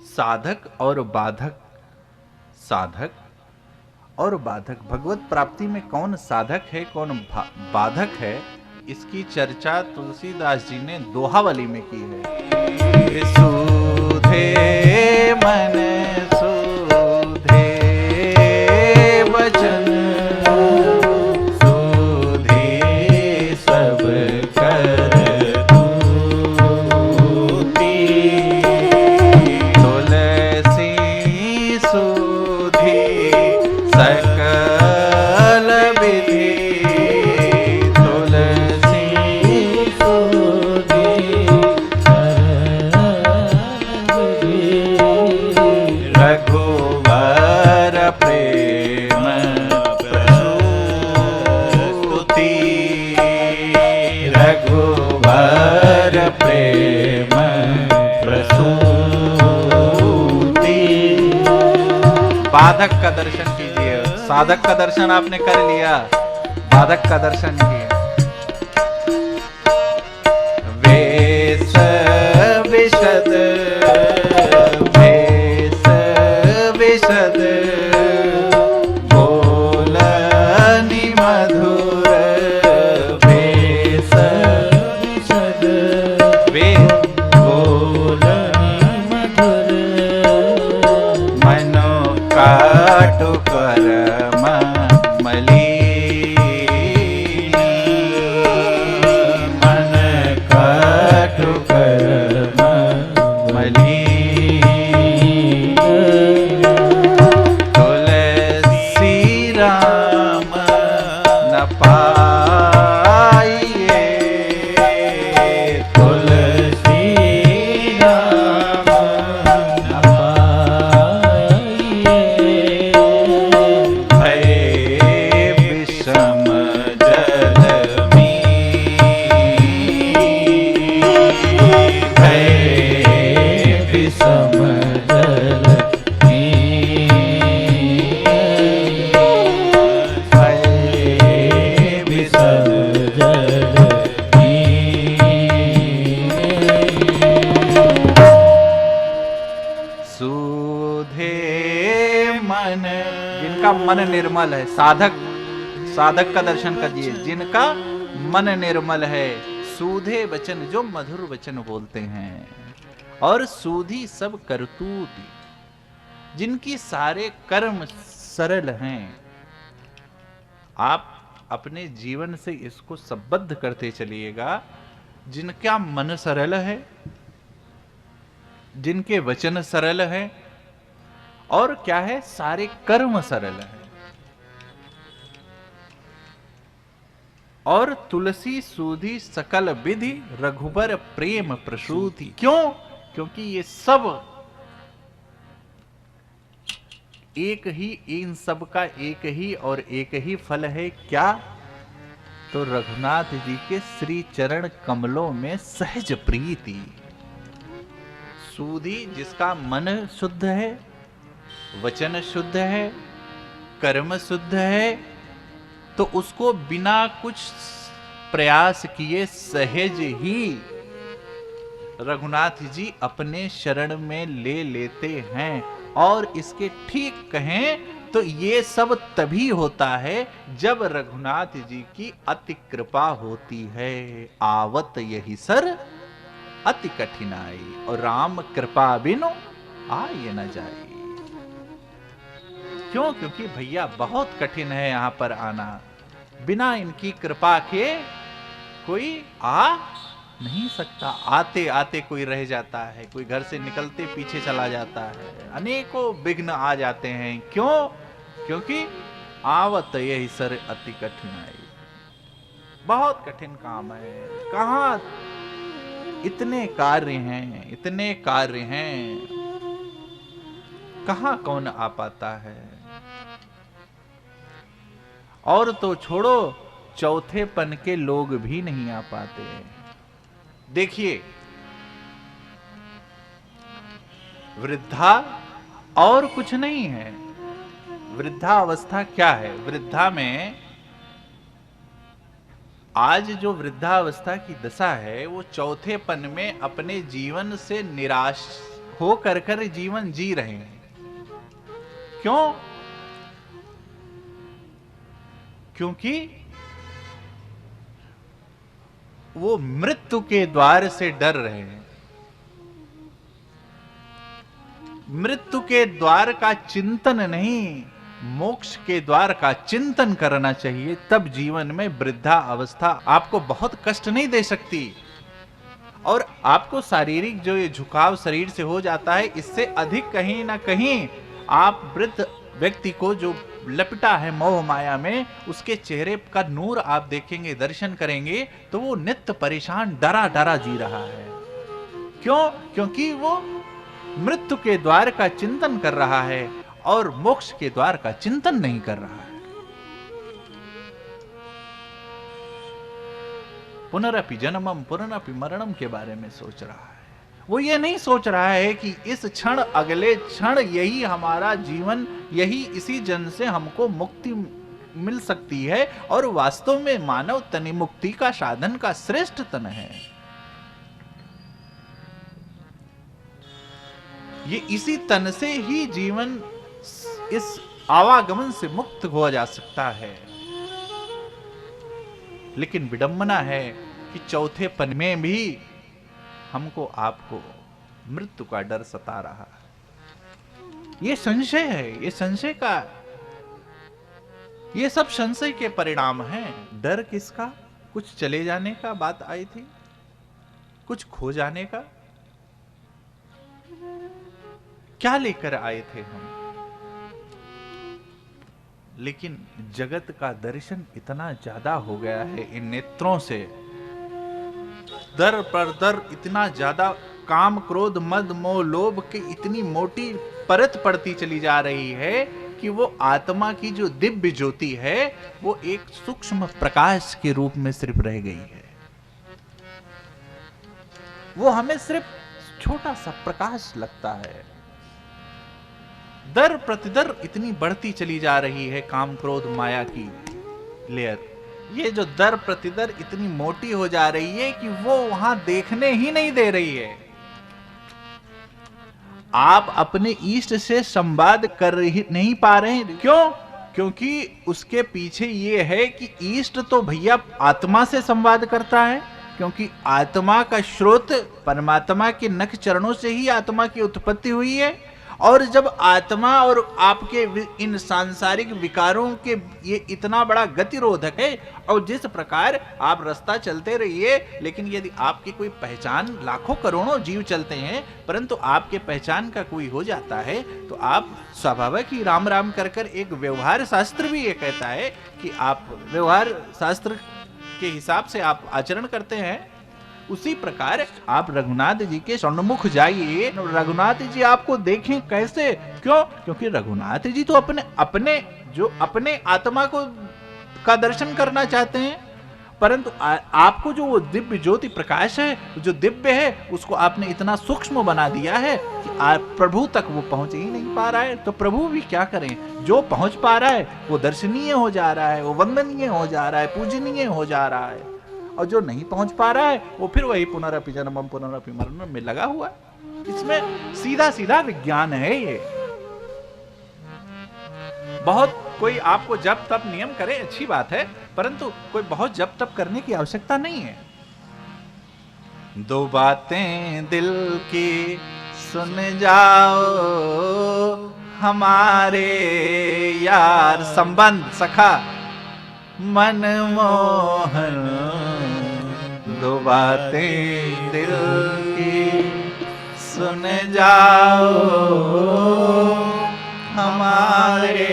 साधक और बाधक, साधक और बाधक, भगवत प्राप्ति में कौन साधक है कौन बाधक है, इसकी चर्चा तुलसीदास जी ने दोहावली में की है। सूधे मन सूधे वचन, सूधे सब कर दूती, तुलसी सूधी सकल विधि, तुलसी सूधी रघुवर प्रेम प्रसूति, रघुवर प्रेम प्रसूति। बाधक का दर्शन कीजिए, साधक का दर्शन आपने कर लिया, बाधक का दर्शन किया। वेश विशद, वेश विशद, बोलनि मधुर, वेश विशद, वे बोलनि मधुर, मनो काटु परम मलिनी, मन काटु परम मलिनी, तुलसी राम न पाइए, तुलसी राम न पाइए, भय विषम जल में, भय विषम जल में, भय विषम जल में। सूधे मन, जिनका मन निर्मल है, साधक, साधक का दर्शन करिए, जिनका मन निर्मल है, सूधे वचन, जो मधुर वचन बोलते हैं, और सूधी सब करतूत, जिनकी सारे कर्म सरल हैं। आप अपने जीवन से इसको संबद्ध करते चलिएगा, जिनका मन सरल है, जिनके वचन सरल है, और क्या है, सारे कर्म सरल है। और तुलसी सूधी सकल विधि, रघुबर प्रेम प्रसूति। क्यों? क्योंकि ये सब एक ही, इन सब का एक ही और एक ही फल है। क्या? तो रघुनाथ जी के श्री चरण कमलों में सहज प्रीति। सूधी, जिसका मन शुद्ध है, वचन शुद्ध है, कर्म शुद्ध है, तो उसको बिना कुछ प्रयास किए सहज ही रघुनाथ जी अपने शरण में ले लेते हैं। और इसके ठीक कहें तो ये सब तभी होता है जब रघुनाथ जी की अति कृपा होती है। आवत यही सर अति कठिनाई, और राम कृपा बिनु आए न जाए। क्यों? क्योंकि भैया बहुत कठिन है यहां पर आना। बिना इनकी कृपा के कोई आ नहीं सकता। आते आते कोई रह जाता है, कोई घर से निकलते पीछे चला जाता है, अनेकों विघ्न आ जाते हैं। क्यों? क्योंकि आवत यही सर अति कठिनाई। बहुत कठिन काम है। कहां इतने कार्य हैं, इतने कार्य हैं, कहां कौन आ पाता है। और तो छोड़ो, चौथेपन के लोग भी नहीं आ पाते। देखिए, वृद्धा और कुछ नहीं है। वृद्धावस्था क्या है? वृद्धा में आज जो वृद्धावस्था की दशा है, वो चौथेपन में अपने जीवन से निराश हो कर जीवन जी रहे हैं। क्यों? क्योंकि वो मृत्यु के द्वार से डर रहे हैं। मृत्यु के द्वार का चिंतन नहीं, मोक्ष के द्वार का चिंतन करना चाहिए। तब जीवन में वृद्धा अवस्था आपको बहुत कष्ट नहीं दे सकती, और आपको शारीरिक जो ये झुकाव शरीर से हो जाता है, इससे अधिक कहीं ना कहीं आप वृद्ध व्यक्ति को जो लपटा है मोह माया में, उसके चेहरे का नूर आप देखेंगे, दर्शन करेंगे, तो वो नित्य परेशान डरा डरा जी रहा है। क्यों? क्योंकि वो मृत्यु के द्वार का चिंतन कर रहा है और मोक्ष के द्वार का चिंतन नहीं कर रहा है। पुनरपि जन्मम पुनरपि मरणम के बारे में सोच रहा है। वो ये नहीं सोच रहा है कि इस क्षण अगले क्षण यही हमारा जीवन, यही इसी जन्म से हमको मुक्ति मिल सकती है, और वास्तव में मानव तनि मुक्ति का साधन का श्रेष्ठ तन है। ये इसी तन से ही जीवन इस आवागमन से मुक्त हो जा सकता है। लेकिन विडंबना है कि चौथे पन में भी हमको आपको मृत्यु का डर सता रहा है। ये संशय है, ये संशय का, ये सब संशय के परिणाम हैं। डर किसका? कुछ चले जाने का बात आई थी, कुछ खो जाने का। क्या लेकर आए थे हम? लेकिन जगत का दर्शन इतना ज्यादा हो गया है इन नेत्रों से, दर पर दर इतना ज्यादा काम क्रोध मद मोह लोभ की इतनी मोटी परत पड़ती चली जा रही है कि वो आत्मा की जो दिव्य ज्योति है वो एक सूक्ष्म प्रकाश के रूप में सिर्फ रह गई है। वो हमें सिर्फ छोटा सा प्रकाश लगता है। दर प्रतिदर इतनी बढ़ती चली जा रही है काम क्रोध माया की लेयर। ये जो दर प्रतिदर इतनी मोटी हो जा रही है कि वो वहां देखने ही नहीं दे रही है। आप अपने इष्ट से संवाद कर ही नहीं पा रहे हैं। क्यों? क्योंकि उसके पीछे ये है कि इष्ट तो भैया आत्मा से संवाद करता है, क्योंकि आत्मा का स्रोत परमात्मा के नख चरणों से ही आत्मा की उत्पत्ति हुई है। और जब आत्मा और आपके इन सांसारिक विकारों के ये इतना बड़ा गतिरोधक है, और जिस प्रकार आप रास्ता चलते रहिए, लेकिन यदि आपकी कोई पहचान, लाखों करोड़ों जीव चलते हैं परंतु आपके पहचान का कोई हो जाता है, तो आप स्वाभाविक ही राम राम कर कर, एक व्यवहार शास्त्र भी ये कहता है कि आप व्यवहार शास्त्र के हिसाब से आप आचरण करते हैं। उसी प्रकार आप रघुनाथ जी के सन्मुख जाइए, रघुनाथ जी आपको देखें कैसे? क्यों? क्योंकि रघुनाथ जी तो अपने आत्मा को का दर्शन करना चाहते हैं, परंतु आपको जो वो दिव्य ज्योति प्रकाश है, जो दिव्य है, उसको आपने इतना सूक्ष्म बना दिया है कि आप प्रभु तक वो पहुंच ही नहीं पा रहा है। तो प्रभु भी क्या करें? जो पहुंच पा रहा है वो दर्शनीय हो जा रहा है, वो वंदनीय हो जा रहा है, पूजनीय हो जा रहा है, और जो नहीं पहुंच पा रहा है वो फिर वही पुनरपि जन्मम पुनरपि मरणम में लगा हुआ है। इसमें सीधा सीधा विज्ञान है। ये बहुत कोई आपको जप तप नियम करे, अच्छी बात है, परंतु कोई बहुत जप तप करने की आवश्यकता नहीं है। दो बातें दिल की सुन जाओ हमारे यार, संबंध सखा मनमोहन, दो बातें दिल की सुन जाओ हमारे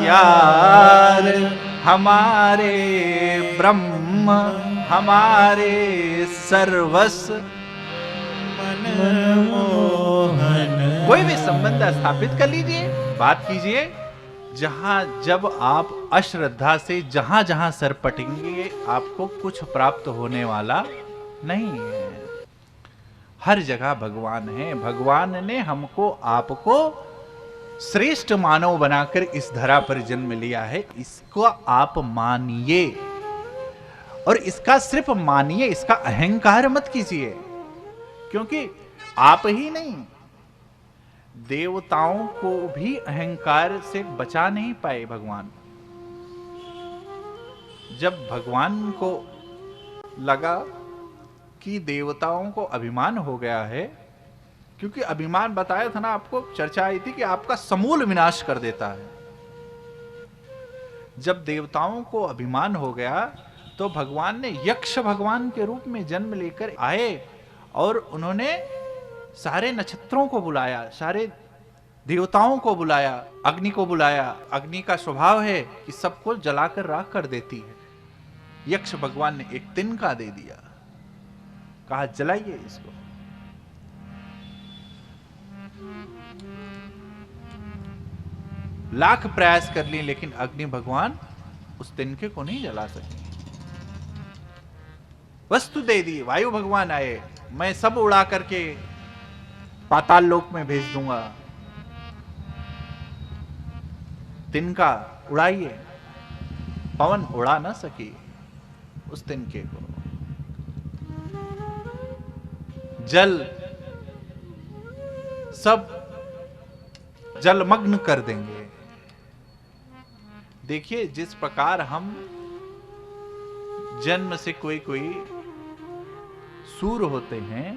यार, हमारे ब्रह्म, हमारे सर्वस्व मनमोहन। कोई भी संबंध स्थापित कर लीजिए, बात कीजिए, जहां जब आप अश्रद्धा से जहां जहां सर पटेंगे आपको कुछ प्राप्त होने वाला नहीं है। हर जगह भगवान है। भगवान ने हमको आपको श्रेष्ठ मानव बनाकर इस धरा पर जन्म लिया है। इसको आप मानिए, और इसका सिर्फ मानिए, इसका अहंकार मत कीजिए, क्योंकि आप ही नहीं, देवताओं को भी अहंकार से बचा नहीं पाए भगवान। जब भगवान को लगा कि देवताओं को अभिमान हो गया है, क्योंकि अभिमान बताया था ना आपको, चर्चा आई थी कि आपका समूल विनाश कर देता है। जब देवताओं को अभिमान हो गया तो भगवान ने यक्ष भगवान के रूप में जन्म लेकर आए और उन्होंने सारे नक्षत्रों को बुलाया, सारे देवताओं को बुलाया, अग्नि को बुलाया। अग्नि का स्वभाव है कि सबको जलाकर राख कर देती है। यक्ष भगवान ने एक तिनका दे दिया, कहा जलाइए इसको। लाख प्रयास कर लिए लेकिन अग्नि भगवान उस तिनके को नहीं जला सके। वस्तु दे दी, वायु भगवान आए, मैं सब उड़ा करके पाताल लोक में भेज दूंगा, तिनका उड़ाइए। पवन उड़ा ना सकी उस तिनके को। जल सब जलमग्न कर देंगे। देखिए, जिस प्रकार हम जन्म से कोई सूर होते हैं,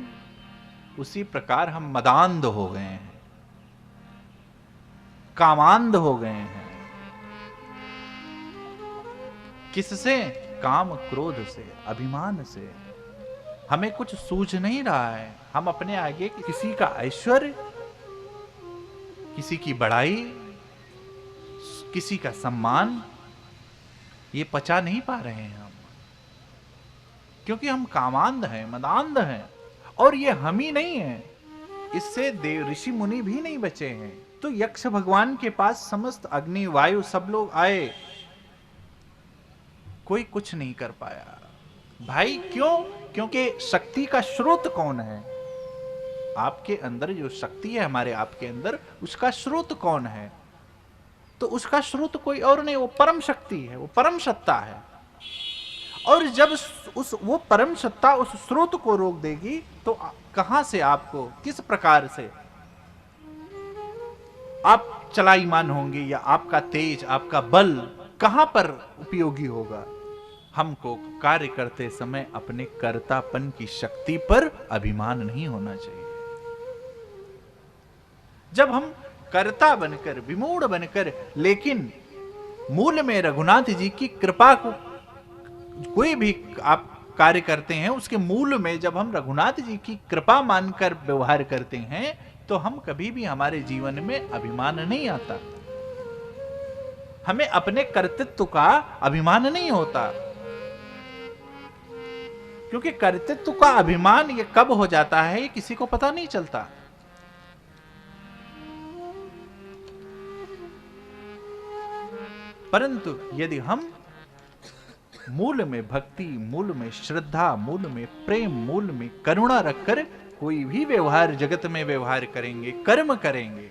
उसी प्रकार हम मदांध हो गए हैं, कामांध हो गए हैं। किससे? काम क्रोध से, अभिमान से। हमें कुछ सूझ नहीं रहा है। हम अपने आगे किसी का ऐश्वर्य, किसी की बड़ाई, किसी का सम्मान, ये पचा नहीं पा रहे हैं हम, क्योंकि हम कामांध हैं, मदांध हैं। और ये हम ही नहीं है, इससे देव ऋषि मुनि भी नहीं बचे हैं। तो यक्ष भगवान के पास समस्त अग्नि वायु सब लोग आए, कोई कुछ नहीं कर पाया। भाई क्यों? क्योंकि शक्ति का स्रोत कौन है? आपके अंदर जो शक्ति है, हमारे आपके अंदर, उसका स्रोत कौन है? तो उसका स्रोत कोई और नहीं, वो परम शक्ति है, वो परम सत्ता है। और जब वो परम सत्ता उस स्रोत को रोक देगी तो कहां से आपको, किस प्रकार से आप चलाईमान होंगे, या आपका तेज, आपका बल कहां पर उपयोगी होगा? हमको कार्य करते समय अपने कर्तापन की शक्ति पर अभिमान नहीं होना चाहिए। जब हम कर्ता बनकर, विमूढ़ बनकर, लेकिन मूल में रघुनाथ जी की कृपा को, कोई भी आप कार्य करते हैं उसके मूल में जब हम रघुनाथ जी की कृपा मानकर व्यवहार करते हैं तो हम कभी भी, हमारे जीवन में अभिमान नहीं आता। हमें अपने कर्तृत्व का अभिमान नहीं होता, क्योंकि कर्तृत्व का अभिमान ये कब हो जाता है, ये किसी को पता नहीं चलता। परंतु यदि हम मूल में भक्ति, मूल में श्रद्धा, मूल में प्रेम, मूल में करुणा रखकर कोई भी व्यवहार, जगत में व्यवहार करेंगे, कर्म करेंगे,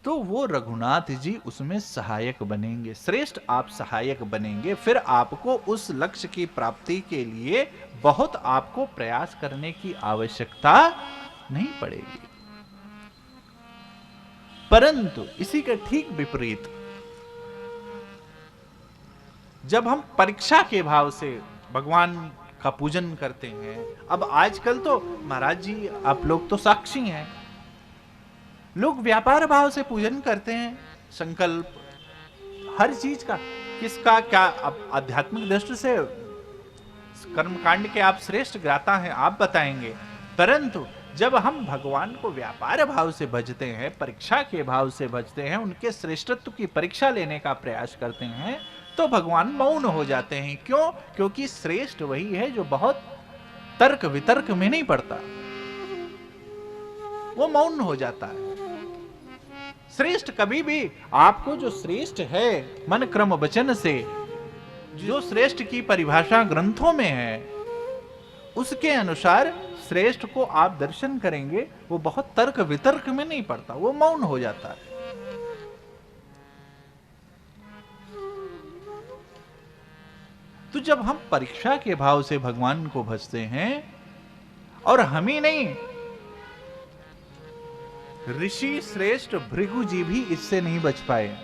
तो वो रघुनाथ जी उसमें सहायक बनेंगे, श्रेष्ठ आप सहायक बनेंगे। फिर आपको उस लक्ष्य की प्राप्ति के लिए बहुत आपको प्रयास करने की आवश्यकता नहीं पड़ेगी। परंतु इसी का ठीक विपरीत, जब हम परीक्षा के भाव से भगवान का पूजन करते हैं, अब आजकल तो महाराज जी आप लोग तो साक्षी हैं, लोग व्यापार भाव से पूजन करते हैं, संकल्प हर चीज का, किसका क्या। अब आध्यात्मिक दृष्टि से कर्मकांड के आप श्रेष्ठ ज्ञाता हैं, आप बताएंगे। परंतु जब हम भगवान को व्यापार भाव से भजते हैं, परीक्षा के भाव से भजते हैं, उनके श्रेष्ठत्व की परीक्षा लेने का प्रयास करते हैं, तो भगवान मौन हो जाते हैं। क्यों? क्योंकि श्रेष्ठ वही है जो बहुत तर्क वितर्क में नहीं पड़ता, वो मौन हो जाता है। श्रेष्ठ कभी भी आपको, जो श्रेष्ठ है मन क्रम वचन से, जो श्रेष्ठ की परिभाषा ग्रंथों में है, उसके अनुसार श्रेष्ठ को आप दर्शन करेंगे, वो बहुत तर्क वितर्क में नहीं पड़ता, वो मौन हो जाता है। तो जब हम परीक्षा के भाव से भगवान को भजते हैं, और हम ही नहीं, ऋषि श्रेष्ठ भृगु जी भी इससे नहीं बच पाए।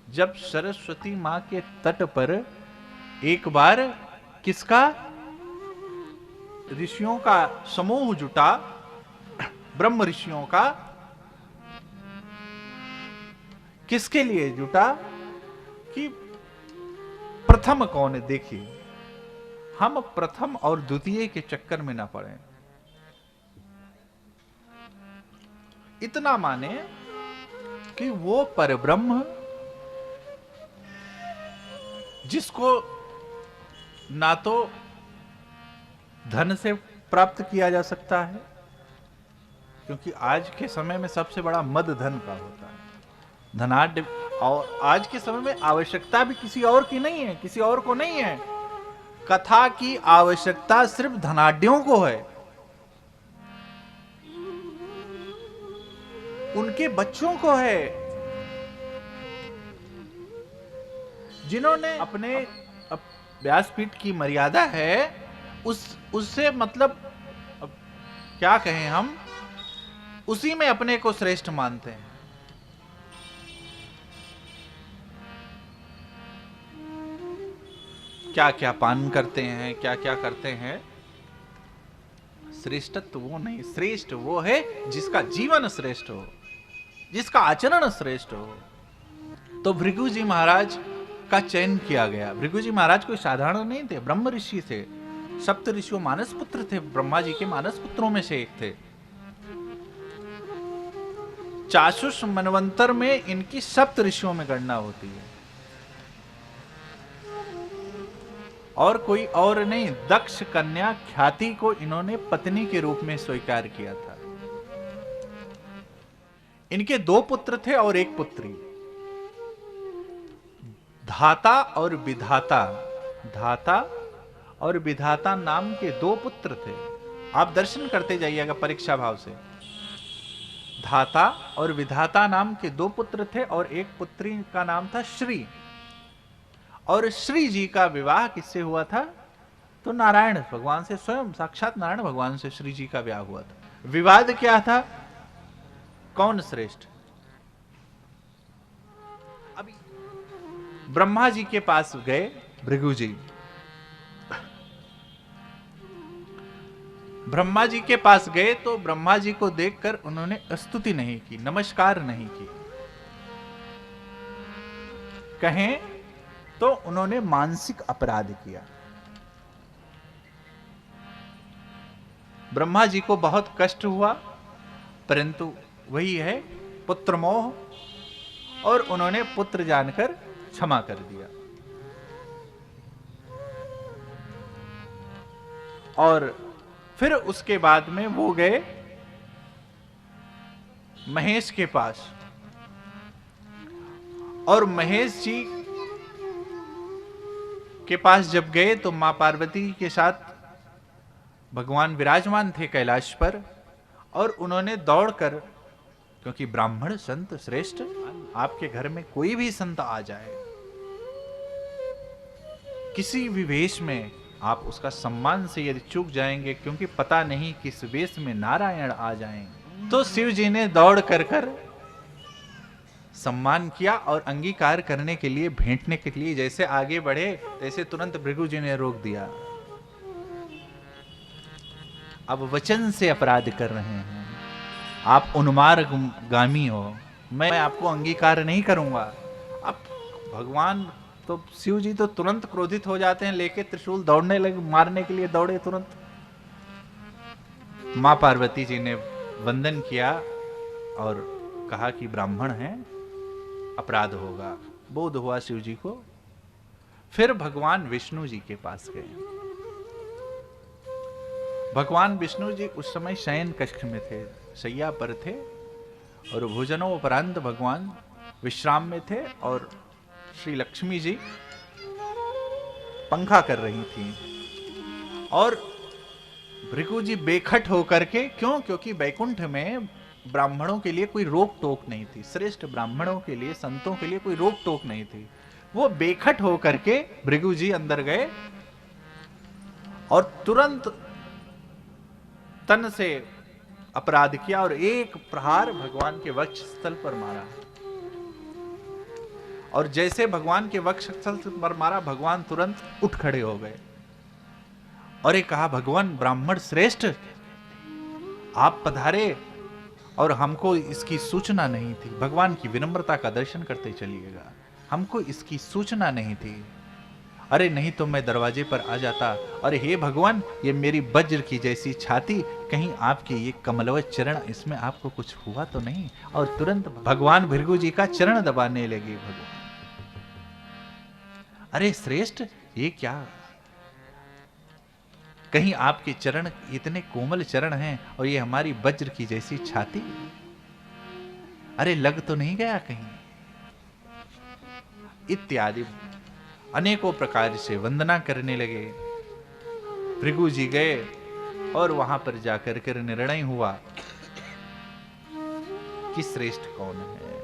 जब सरस्वती मां के तट पर एक बार किसका, ऋषियों का समूह जुटा, ब्रह्म ऋषियों का, किसके लिए जुटा कि प्रथम कौन है, देखिए हम प्रथम और द्वितीय के चक्कर में ना पड़े। इतना माने कि वो परब्रह्म जिसको ना तो धन से प्राप्त किया जा सकता है, क्योंकि आज के समय में सबसे बड़ा मद धन का होता है, धनाढ्य, और आज के समय में आवश्यकता भी किसी और की नहीं है, किसी और को नहीं है। कथा की आवश्यकता सिर्फ धनाढ्यों को है, उनके बच्चों को है, जिन्होंने अपने व्यासपीठ की मर्यादा है उससे मतलब क्या कहें, हम उसी में अपने को श्रेष्ठ मानते हैं। क्या क्या पान करते हैं, क्या क्या करते हैं, श्रेष्ठत्व वो नहीं, श्रेष्ठ वो है जिसका जीवन श्रेष्ठ हो, जिसका आचरण श्रेष्ठ हो। तो भृगु जी महाराज का चयन किया गया। भृगु जी महाराज कोई साधारण नहीं थे, ब्रह्म ऋषि थे, सप्त ऋषियों मानस पुत्र थे, ब्रह्मा जी के मानस पुत्रों में से एक थे। चाशुष मनवंतर में इनकी सप्त ऋषियों में गणना होती है, और कोई और नहीं, दक्ष कन्या ख्याति को इन्होंने पत्नी के रूप में स्वीकार किया था। इनके 2 पुत्र थे और 1 पुत्री। धाता और विधाता, धाता और विधाता नाम के 2 पुत्र थे। आप दर्शन करते जाइएगा परीक्षा भाव से। धाता और विधाता नाम के 2 पुत्र थे और 1 पुत्री का नाम था श्री। और श्री जी का विवाह किससे हुआ था? तो नारायण भगवान से, स्वयं साक्षात नारायण भगवान से श्री जी का विवाह हुआ था। विवाद क्या था? कौन श्रेष्ठ? अभी ब्रह्मा जी के पास गए भृगु जी, ब्रह्मा जी के पास गए तो ब्रह्मा जी को देखकर उन्होंने स्तुति नहीं की, नमस्कार नहीं की। कहें तो उन्होंने मानसिक अपराध किया। ब्रह्मा जी को बहुत कष्ट हुआ, परंतु वही है पुत्र मोह, और उन्होंने पुत्र जानकर क्षमा कर दिया। और फिर उसके बाद में वो गए महेश के पास, और महेश जी के पास जब गए तो मां पार्वती के साथ भगवान विराजमान थे कैलाश पर, और उन्होंने दौड़कर, क्योंकि ब्राह्मण संत श्रेष्ठ, आपके घर में कोई भी संत आ जाए, किसी भी वेश में आप उसका सम्मान से यदि चूक जाएंगे, क्योंकि पता नहीं किस वेश में नारायण आ जाएंगे, तो शिव जी ने दौड़ कर सम्मान किया, और अंगीकार करने के लिए, भेंटने के लिए जैसे आगे बढ़े, तैसे तुरंत भृगु जी ने रोक दिया। अब वचन से अपराध कर रहे हैं, आप उन्मार्गामी हो, मैं आपको अंगीकार नहीं करूंगा। अब भगवान तो, शिव जी तो तुरंत क्रोधित हो जाते हैं, लेके त्रिशूल दौड़ने लगे, मारने के लिए दौड़े तुरंत। मां पार्वती जी ने वंदन किया और कहा कि ब्राह्मण हैं, अपराध होगा, बोध हुआ शिव जी को। फिर भगवान विष्णु जी के पास गए। भगवान विष्णु जी उस समय शयन कक्ष में थे, शैया पर थे, और भोजनों उपरांत भगवान विश्राम में थे, और श्री लक्ष्मी जी पंखा कर रही थी, और भृगु जी बेखट होकर के, क्योंकि बैकुंठ में ब्राह्मणों के लिए कोई रोक टोक नहीं थी, श्रेष्ठ ब्राह्मणों के लिए, संतों के लिए कोई रोक टोक नहीं थी। वो बेखट होकर के भृगु जी अंदर गए, और तुरंत तन से अपराध किया और एक प्रहार भगवान के वक्ष स्थल पर मारा। और जैसे भगवान के वक्ष स्थल पर मारा, भगवान तुरंत उठ खड़े हो गए और ये कहा, भगवान ब्राह्मण श्रेष्ठ, आप पधारे और हमको इसकी सूचना नहीं थी। भगवान की विनम्रता का दर्शन करते चलिएगा, हमको इसकी सूचना नहीं थी। अरे नहीं तो मैं दरवाजे पर आ जाता। अरे हे भगवान, ये मेरी वज्र की जैसी छाती, कहीं आपके ये कमलवत चरण, इसमें आपको कुछ हुआ तो नहीं? और तुरंत भगवान भृगु जी का चरण दबाने लगे भगवान। अरे श्रेष्ठ, ये क्या, कहीं आपके चरण इतने कोमल चरण हैं और ये हमारी वज्र की जैसी छाती, अरे लग तो नहीं गया कहीं? इत्यादि अनेकों प्रकार से वंदना करने लगे। भृगु जी गए और वहां पर जाकर कर निर्णय हुआ कि श्रेष्ठ कौन है।